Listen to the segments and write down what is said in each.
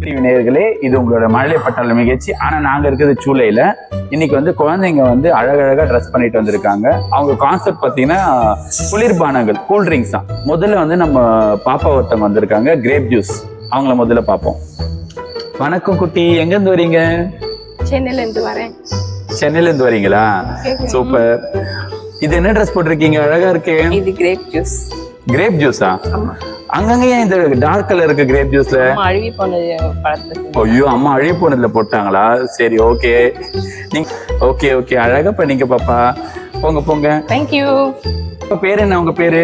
நேயர்களே, இது உங்களோட மழலை பட்டாள நிகழ்ச்சி. ஆனா நாங்க இருக்கிறது சூளையில. இன்னைக்கு வந்து குழந்தைங்க வந்து அழகழகா ட்ரெஸ் பண்ணிட்டு வந்திருக்காங்க. அவங்க கான்செப்ட் பாத்தீங்கன்னா குளிர்பானங்கள், கூல் ட்ரிங்க்ஸ் தான். முதல்ல வந்து நம்ம பாப்பா ஒருத்தவங்க வந்திருக்காங்க, கிரேப் ஜூஸ். அவங்கள முதல்ல பார்ப்போம். வணக்கம் குட்டி, எங்க இருந்து வரீங்க? சென்னையில இருந்து வரேன். சென்னையில இருந்து வரீங்களா? சூப்பர். இது என்ன ட்ரெஸ் போட்டிருக்கீங்க? அழகா இருக்கு. இது கிரேப் ஜூஸ். கிரேப் ஜூஸா? அங்கங்க ஏன் இந்த டார்க் கலர் இருக்கு கிரேப் ஜூஸ்ல? அழுவி போனது பழத்துல. ஐயோ, அம்மா அழுவி போனதுல போட்டாங்களா? சரி, ஓகே. நீங்க ஓகே ஓகே, அழகா பண்ணீங்க பாப்பா. போங்க போங்க. தேங்க்யூ. உங்க பேரு என்ன? உங்க பேரு?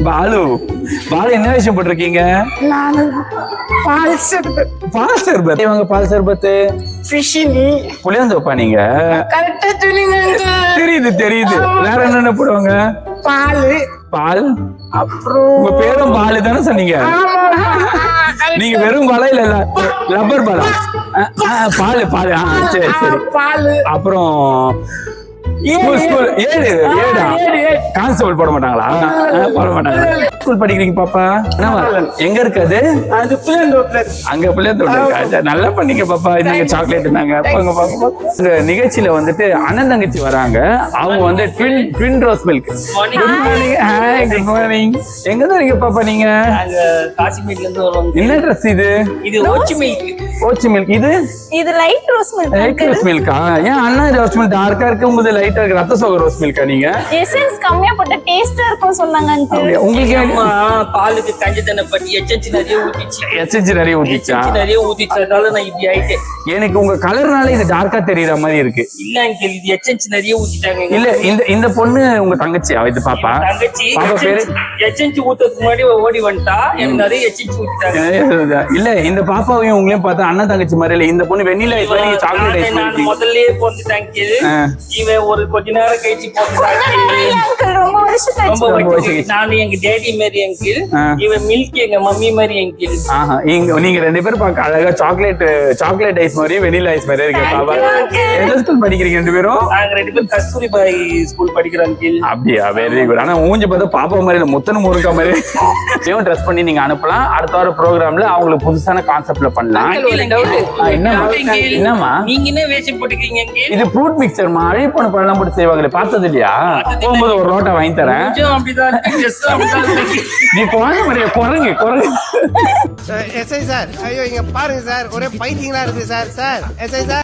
பாலு. பாலு, என்ன விஷயம் போட்டிருக்கீங்க? பால் சர்பத். இவங்க பால் சர்பத் புளியாந்து வைப்பா நீங்க? தெரியுது தெரியுது. வேற என்னென்ன போடுவாங்க? பால். அப்புறம் உங்க பேரும் பாலு தானே சொன்னீங்க? நீங்க வெறும் பாலா இல்ல லப்பர் பாலா? பாலு பாலு. சரி சரி. அப்புறம் கான்ஸ்டபிள் போட மாட்டாங்களா? போட மாட்டாங்க. ஸ்கூல் படிக்கிறீங்க பாப்பா? எங்க இருக்காது? அங்க பிள்ளையாந்தோட்டம். நல்லா பண்ணீங்க பாப்பா. இன்னைக்கு சாக்லேட் இருந்தாங்க. இந்த நிகழ்ச்சியில வந்துட்டு அண்ணன் தங்கச்சி வராங்க. அவங்க வந்து twin rose milk. Good morning. Hi, good morning. எங்க தான் இருக்கீங்க பாப்பா நீங்க? காசிமேட்ல இருந்து வருவாங்க. என்ன ட்ரெஸ் இது? இது ஓச்சி மில்க். ஓச்சி மில்க். இது light rose milk. Light rose Milkha? ஏன் அண்ணா ரோஸ் மில்க் டார்க்கா இருக்கு, உங்களுக்கு லைட்டா இருக்கு? ரத்த சோக ரோஸ் மில்கா நீங்க? எசன்ஸ் கம்மியா போட்ட டேஸ்டா இருக்கும் சொன்னாங்க அங்கிள். உங்களுக்கு பாலுக்கு கஞ்சி தண்ணி பட்டி எச்சென்சி நிறைய ஊத்திச்சு. எச்சென்சி நிறைய ஊத்திச்சா? நிறைய ஊத்திச்சதால நான் இப்படி ஆயிட்டேன். எனக்கு உங்க கலர்னால இது டார்க்கா தெரியற மாதிரி இருக்கு. இல்ல அங்கிள், இது எச்சென்சி நிறைய ஊத்திட்டாங்க. இல்ல இந்த பொண்ணு உங்க தங்கச்சி? இது பாப்பா? தங்கச்சி. பாப்பா பேரு? எச்சென்சி ஊத்துறதுக்கு முன்னாடி ஓடி வந்துட்டா. எனக்கு நிறைய எச்சென்சி ஊத்திட்டாங்க. இல்ல இந்த பாப்பாவையும் உங்களையும் பார்த்தா அண்ணன் தங்கச்சி மாதிரி இல்ல. இந்த பொண்ணு வெண்ணிலா ஐஸ் மாதிரி, சாக்லேட் ஐஸ் மாதிரி. முதல்லயே போட்டுட்டாங்க. இவன் ஒரு கொஞ்ச நேரம் கழிச்சு நான் எங்க டேடி மாதிரி அங்கிள், இவன் மில்க் எங்க மம்மி மாதிரி அங்கிள். நீங்க ரெண்டு பேரும் பார்க்க அழகா சாக்லேட் ஐஸ் மாதிரி, வெனிலா ஐஸ் மாதிரி இருக்கு பாப்பா. எந்த ஸ்கூல் படிக்கிறீங்க ரெண்டு பேரும்? நாங்க ரெண்டு பேரும் கஸ்தூரிபாய் ஸ்கூல் படிக்கிறோம் அங்கிள். அப்படியா? Very good. ஆனா ஊஞ்சி பார்த்தா பாப்பா மாதிரி இல்ல, முத்தன முருக்கா மாதிரி. இவன் ட்ரெஸ் பண்ணி நீங்க அனுப்பலாம். அடுத்த வார ப்ரோக்ராம்ல அவங்களுக்கு புதுசான கான்செப்ட்ல பண்ணலாம். என்னமா நீங்க என்ன வேஷம் போட்டுக்கீங்க? இது ஃப்ரூட் மிக்சர்மா. அழி போன பழம் போட்டு செய்வாங்களே, பார்த்தது இல்லையா? போகும்போது ஒரு ரோட்டை வாங்கி தரேன். நீ குழந்தை மாதிரியா? குரங்கு. எஸ்ஐ சார், ஐயோ இங்க பாருங்க சார், ஒரே பைத்தியங்களா இருக்கு சார். Sir SI sir.